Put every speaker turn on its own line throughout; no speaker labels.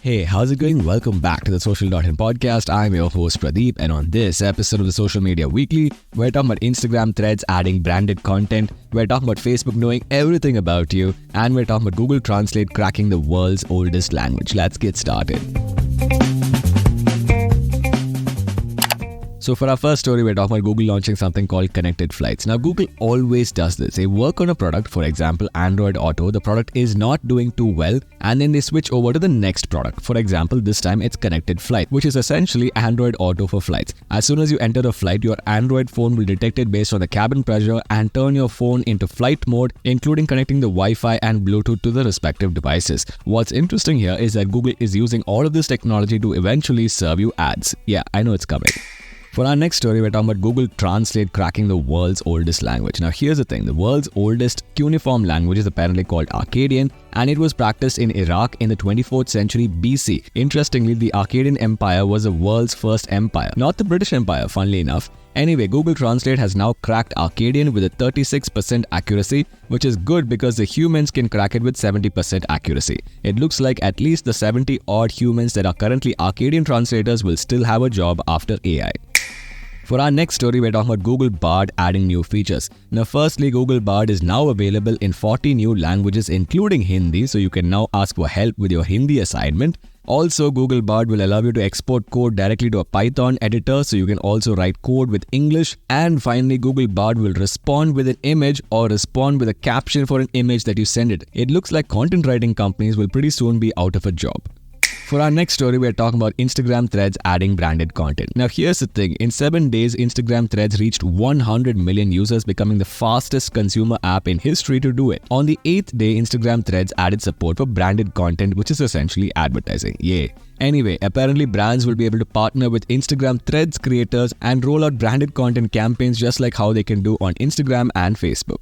Hey, how's it going? Welcome back to the Social.in podcast. I'm your host Pradeep, and on this episode of the Social Media Weekly, we're talking about Instagram threads adding branded content, we're talking about Facebook knowing everything about you, and we're talking about Google Translate cracking the world's oldest language. Let's get started. So for our first story, we're talking about Google launching something called connected flights. Now, Google always does this. They work on a product, for example, Android Auto. The product is not doing too well, and then they switch over to the next product. For example, this time it's connected flight, which is essentially Android Auto for flights. As soon as you enter a flight, your Android phone will detect it based on the cabin pressure and turn your phone into flight mode, including connecting the Wi-Fi and Bluetooth to the respective devices. What's interesting here is that Google is using all of this technology to eventually serve you ads. Yeah, I know it's coming. For our next story, we're talking about Google Translate cracking the world's oldest language. Now, here's the thing. The world's oldest cuneiform language is apparently called Akkadian, and it was practiced in Iraq in the 24th century BC. Interestingly, the Akkadian Empire was the world's first empire, not the British Empire, funnily enough. Anyway, Google Translate has now cracked Akkadian with a 36% accuracy, which is good because the humans can crack it with 70% accuracy. It looks like at least the 70-odd humans that are currently Akkadian translators will still have a job after AI. For our next story, we're talking about Google Bard adding new features. Now, firstly, Google Bard is now available in 40 new languages, including Hindi, so you can now ask for help with your Hindi assignment. Also, Google Bard will allow you to export code directly to a Python editor, so you can also write code with English. And finally, Google Bard will respond with an image or respond with a caption for an image that you send it. It looks like content writing companies will pretty soon be out of a job. For our next story, we're talking about Instagram threads adding branded content. Now, here's the thing. In 7 days, Instagram threads reached 100 million users, becoming the fastest consumer app in history to do it. On the 8th day, Instagram threads added support for branded content, which is essentially advertising. Yay. Anyway, apparently brands will be able to partner with Instagram threads creators and roll out branded content campaigns just like how they can do on Instagram and Facebook.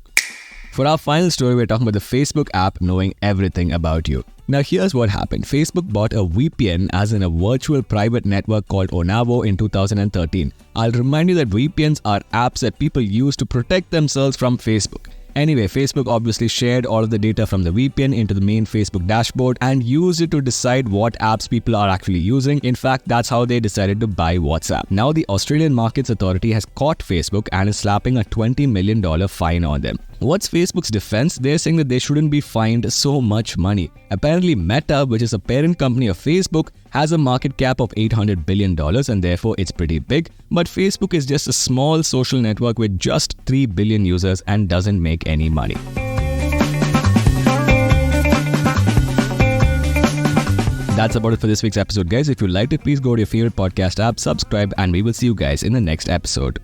For our final story, we're talking about the Facebook app knowing everything about you. Now, here's what happened. Facebook bought a VPN, as in a virtual private network called Onavo, in 2013. I'll remind you that VPNs are apps that people use to protect themselves from Facebook. Anyway, Facebook obviously shared all of the data from the VPN into the main Facebook dashboard and used it to decide what apps people are actually using. In fact, that's how they decided to buy WhatsApp. Now, the Australian Markets Authority has caught Facebook and is slapping a $20 million fine on them. What's Facebook's defense? They're saying that they shouldn't be fined so much money. Apparently, Meta, which is a parent company of Facebook, has a market cap of $800 billion and therefore it's pretty big. But Facebook is just a small social network with just 3 billion users and doesn't make any money. That's about it for this week's episode, guys. If you liked it, please go to your favorite podcast app, subscribe, and we will see you guys in the next episode.